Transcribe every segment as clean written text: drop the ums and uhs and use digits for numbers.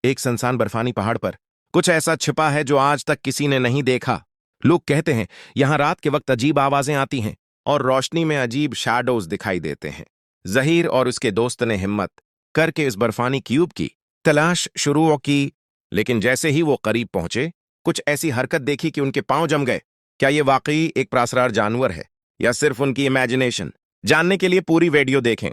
एक सुनसान बर्फानी पहाड़ पर कुछ ऐसा छिपा है जो आज तक किसी ने नहीं देखा। लोग कहते हैं यहां रात के वक्त अजीब आवाजें आती हैं और रोशनी में अजीब शैडोज दिखाई देते हैं। जहीर और उसके दोस्त ने हिम्मत करके इस बर्फानी क्यूब की तलाश शुरू की, लेकिन जैसे ही वो करीब पहुंचे कुछ ऐसी हरकत देखी कि उनके पांव जम गए। क्या ये वाकई एक प्रासरार जानवर है या सिर्फ उनकी इमेजिनेशन? जानने के लिए पूरी वीडियो देखें।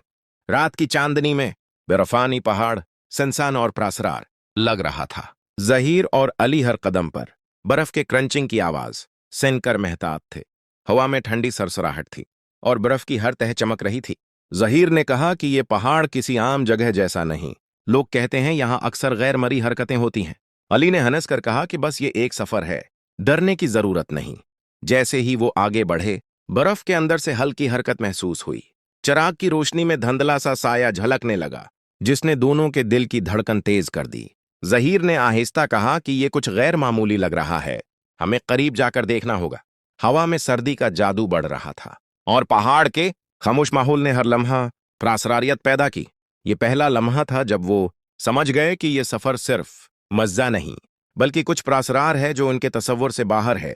रात की चांदनी में बर्फानी पहाड़ सुनसान और प्रासरार लग रहा था। जहीर और अली हर कदम पर बर्फ के क्रंचिंग की आवाज सुनकर महताब थे। हवा में ठंडी सरसराहट थी और बर्फ की हर तह चमक रही थी। जहीर ने कहा कि यह पहाड़ किसी आम जगह जैसा नहीं। लोग कहते हैं यहां अक्सर गैर मरी हरकतें होती हैं। अली ने हंस कर कहा कि बस ये एक सफर है, डरने की जरूरत नहीं। जैसे ही वो आगे बढ़े बर्फ के अंदर से हल्की हरकत महसूस हुई। चिराग की रोशनी में धंधला सा साया झलकने लगा जिसने दोनों के दिल की धड़कन तेज कर दी। जहीर ने आहिस्ता कहा कि यह कुछ गैर मामूली लग रहा है, हमें करीब जाकर देखना होगा। हवा में सर्दी का जादू बढ़ रहा था और पहाड़ के खामोश माहौल ने हर लम्हा प्रासरारियत पैदा की। ये पहला लम्हा था जब वो समझ गए कि यह सफर सिर्फ मज्जा नहीं बल्कि कुछ प्रासरार है जो उनके तसव्वुर से बाहर है।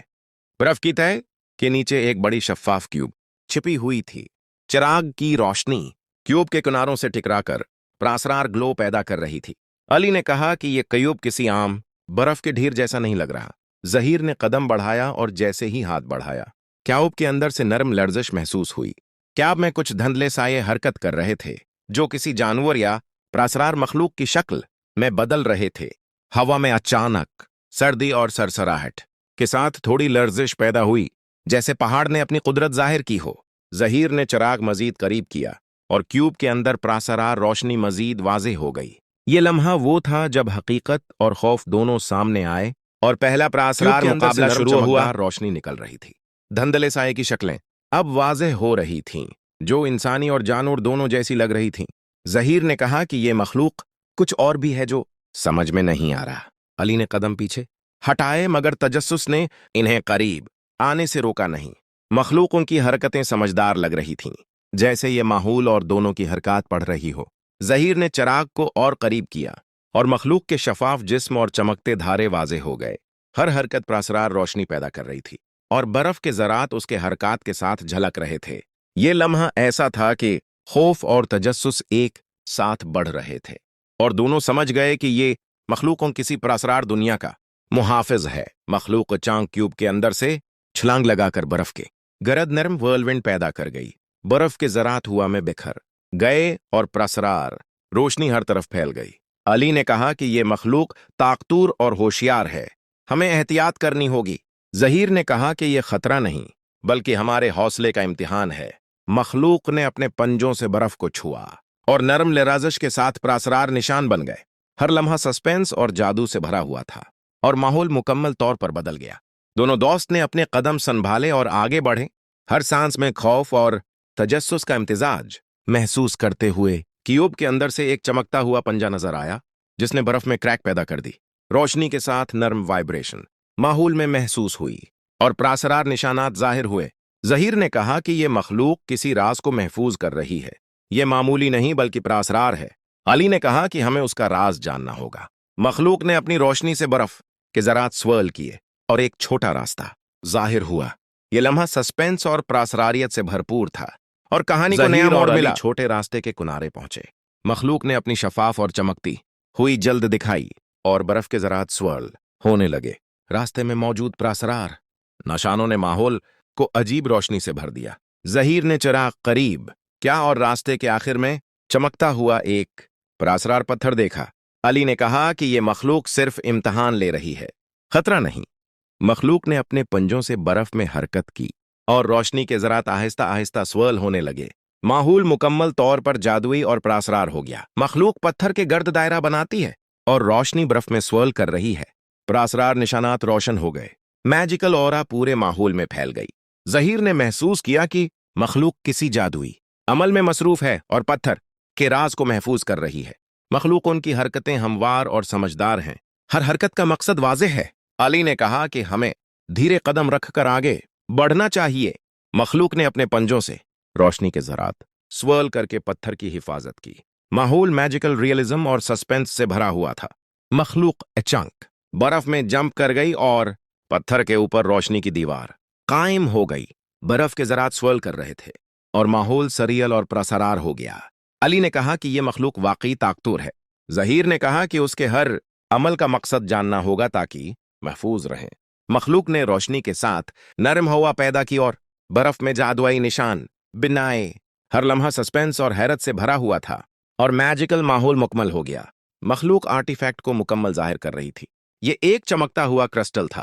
बर्फ की तह के नीचे एक बड़ी शफ्फाफ क्यूब छिपी हुई थी। चिराग की रोशनी क्यूब के किनारों से टकराकर प्रासरार ग्लो पैदा कर रही थी। अली ने कहा कि यह क्यूब किसी आम बर्फ के ढेर जैसा नहीं लग रहा। जहीर ने कदम बढ़ाया और जैसे ही हाथ बढ़ाया क्यूब के अंदर से नरम लर्जिश महसूस हुई। क्यूब में कुछ धंधले साये हरकत कर रहे थे जो किसी जानवर या प्रासरार मखलूक की शक्ल में बदल रहे थे। हवा में अचानक सर्दी और सरसराहट के साथ थोड़ी लर्जिश पैदा हुई, जैसे पहाड़ ने अपनी कुदरत जाहिर की हो। जहीर ने चिराग मजीद करीब किया और क्यूब के अंदर प्रासरार रोशनी मजीद वाज़ेह हो गई। ये लम्हा वो था जब हकीकत और खौफ दोनों सामने आए और पहला प्रासरार मुकाबला शुरू हुआ। रोशनी निकल रही थी। धंधले साये की शक्लें अब वाज़ेह हो रही थीं, जो इंसानी और जानवर दोनों जैसी लग रही थीं। जहीर ने कहा कि ये मखलूक कुछ और भी है जो समझ में नहीं आ रहा। अली ने कदम पीछे हटाए मगर तजस्सुस ने इन्हें करीब आने से रोका नहीं। मखलूकों की हरकतें समझदार लग रही थीं, जैसे ये माहौल और दोनों की हरकत पढ़ रही हो। जहीर ने चिराग को और करीब किया और मखलूक के शफाफ जिस्म और चमकते धारे वाज़ेह हो गए। हर हरकत प्रासरार रोशनी पैदा कर रही थी और बर्फ के ज़रात उसके हरकत के साथ झलक रहे थे। ये लम्हा ऐसा था कि खौफ और तजस्सुस एक साथ बढ़ रहे थे और दोनों समझ गए कि ये मखलूकों किसी प्रासरार दुनिया का मुहाफिज है। मखलूक चांग क्यूब के अंदर से छलांग लगाकर बर्फ के गर्द नरम व्हर्लविंड पैदा कर गई। बर्फ के ज़रात हुआ में बिखर गए और प्रासरार रोशनी हर तरफ फैल गई। अली ने कहा कि यह मखलूक ताकतूर और होशियार है, हमें एहतियात करनी होगी। जहीर ने कहा कि यह खतरा नहीं बल्कि हमारे हौसले का इम्तिहान है। मखलूक ने अपने पंजों से बर्फ को छुआ और नरम लराजिश के साथ प्रासरार निशान बन गए। हर लम्हा सस्पेंस और जादू से भरा हुआ था और माहौल मुकम्मल तौर पर बदल गया। दोनों दोस्त ने अपने कदम संभाले और आगे बढ़े, हर सांस में खौफ और तजस्सुस का इम्तिजाज महसूस करते हुए। क्यूब के अंदर से एक चमकता हुआ पंजा नजर आया जिसने बर्फ में क्रैक पैदा कर दी। रोशनी के साथ नरम वाइब्रेशन माहौल में महसूस हुई और प्रासरार निशानात जाहिर हुए। जहीर ने कहा कि यह मखलूक किसी राज को महफूज कर रही है, यह मामूली नहीं बल्कि प्रासरार है। अली ने कहा कि हमें उसका राज जानना होगा। मखलूक ने अपनी रोशनी से बर्फ के ज़रात स्वर्ल किए और एक छोटा रास्ता जाहिर हुआ। यह लम्हा सस्पेंस और प्रासरारियत से भरपूर था और कहानी को नया मोड़ मिला। छोटे रास्ते के किनारे पहुंचे। मखलूक ने अपनी शफाफ और चमकती हुई जल्द दिखाई और बर्फ के ज़रात स्वर्ल होने लगे। रास्ते में मौजूद प्रासरार निशानों ने माहौल को अजीब रोशनी से भर दिया। जहीर ने चिराग करीब क्या और रास्ते के आखिर में चमकता हुआ एक प्रासरार पत्थर देखा। अली ने कहा कि यह मखलूक सिर्फ इम्तिहान ले रही है, खतरा नहीं। मखलूक ने अपने पंजों से बर्फ में हरकत की और रोशनी के ज़रात आहिस्ता आहिस्ता स्वर्ल होने लगे। माहौल मुकम्मल तौर पर जादुई और प्रासरार हो गया। मखलूक पत्थर के गर्द दायरा बनाती है और रोशनी बर्फ में स्वर्ल कर रही है। प्रासरार निशानात रोशन हो गए। मैजिकल ऑरा पूरे माहौल में फैल गई। जहीर ने महसूस किया कि मखलूक किसी जादुई अमल में मसरूफ है और पत्थर के राज को महफूज कर रही है। मखलूक उनकी हरकतें हमवार और समझदार हैं, हर हरकत का मकसद वाज़ेह है। अली ने कहा कि हमें धीरे कदम रखकर आगे बढ़ना चाहिए। मखलूक ने अपने पंजों से रोशनी के ज़रात स्वर्ल करके पत्थर की हिफाजत की। माहौल मैजिकल रियलिज्म और सस्पेंस से भरा हुआ था। मखलूक अचानक बर्फ में जंप कर गई और पत्थर के ऊपर रोशनी की दीवार कायम हो गई। बर्फ के ज़रात स्वर्ल कर रहे थे और माहौल सरियल और प्रसरार हो गया। अली ने कहा कि यह मखलूक वाकई ताकतूर है। जहीर ने कहा कि उसके हर अमल का मकसद जानना होगा ताकि महफूज रहे। मखलूक ने रोशनी के साथ नरम हवा पैदा की और बर्फ में जादुई निशान बिनाए। हर लम्हा सस्पेंस और हैरत से भरा हुआ था और मैजिकल माहौल मुकम्मल हो गया। मखलूक आर्टिफैक्ट को मुकम्मल जाहिर कर रही थी। ये एक चमकता हुआ क्रिस्टल था,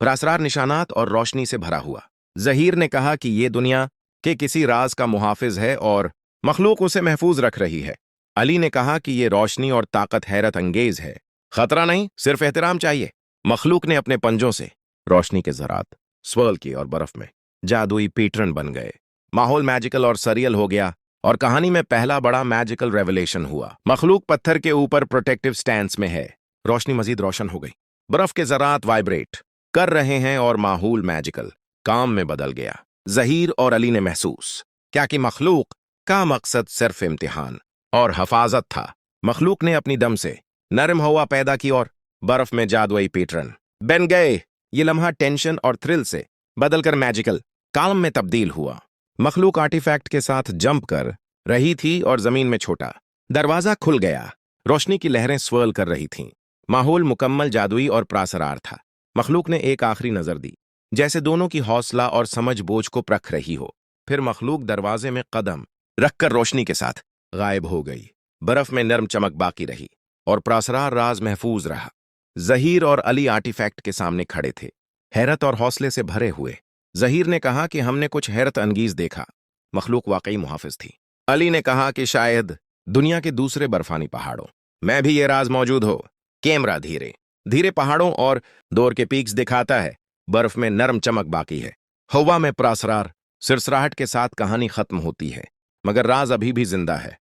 पुरअसरार निशानात और रोशनी से भरा हुआ। जहीर ने कहा कि ये दुनिया के किसी राज का मुहाफिज है और मखलूक उसे महफूज रख रही है। अली ने कहा कि ये रोशनी और ताकत हैरत अंगेज है। खतरा नहीं, सिर्फ एहतराम चाहिए। मखलूक ने अपने पंजों से रोशनी के ज़रात स्वर्ल किए और बर्फ में जादुई पैटर्न बन गए। माहौल मैजिकल और सरियल हो गया और कहानी में पहला बड़ा मैजिकल रेवलेशन हुआ। मखलूक पत्थर के ऊपर प्रोटेक्टिव स्टैंस में है। रोशनी मजीद रोशन हो गई, बर्फ के ज़रात वाइब्रेट कर रहे हैं और माहौल मैजिकल काम में बदल गया। जहीर और अली ने महसूस क्या कि मखलूक का मकसद सिर्फ इम्तिहान और हफाजत था। मखलूक ने अपनी दम से नरम हवा पैदा की और बर्फ में जादुई पैटर्न बन गए। ये लम्हा टेंशन और थ्रिल से बदलकर मैजिकल काम में तब्दील हुआ। मखलूक आर्टिफैक्ट के साथ जंप कर रही थी और जमीन में छोटा दरवाजा खुल गया। रोशनी की लहरें स्वर्ल कर रही थीं। माहौल मुकम्मल जादुई और प्रासरार था। मखलूक ने एक आखिरी नजर दी, जैसे दोनों की हौसला और समझ बोझ को परख रही हो। फिर मखलूक दरवाजे में कदम रखकर रोशनी के साथ गायब हो गई। बर्फ में नर्म चमक बाकी रही और प्रासरार राज महफूज रहा। जहीर और अली आर्टिफैक्ट के सामने खड़े थे, हैरत और हौसले से भरे हुए। जहीर ने कहा कि हमने कुछ हैरत अंगीज देखा। मखलूक वाकई मुहाफिज थी। अली ने कहा कि शायद दुनिया के दूसरे बर्फानी पहाड़ों में भी ये राज मौजूद हो। कैमरा धीरे धीरे पहाड़ों और दूर के पीक्स दिखाता है। बर्फ में नरम चमक बाकी है। हवा में प्रासरार सिरसराहट के साथ कहानी खत्म होती है, मगर राज अभी भी जिंदा है।